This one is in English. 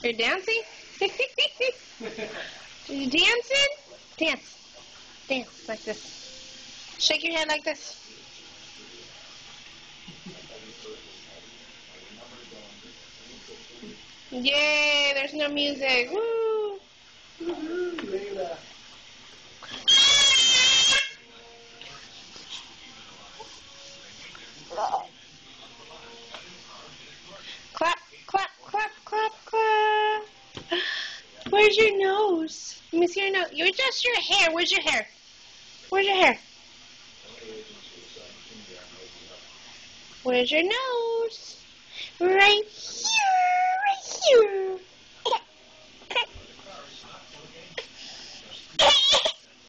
You're dancing? You dancing? Dance. Dance like this. Shake your head like this. Yay, there's no music. Woo! Clap, clap, clap, clap, clap. Where's your nose? Let me see your nose. You're just your hair. Where's your hair? Where's your hair? Where's your nose? Right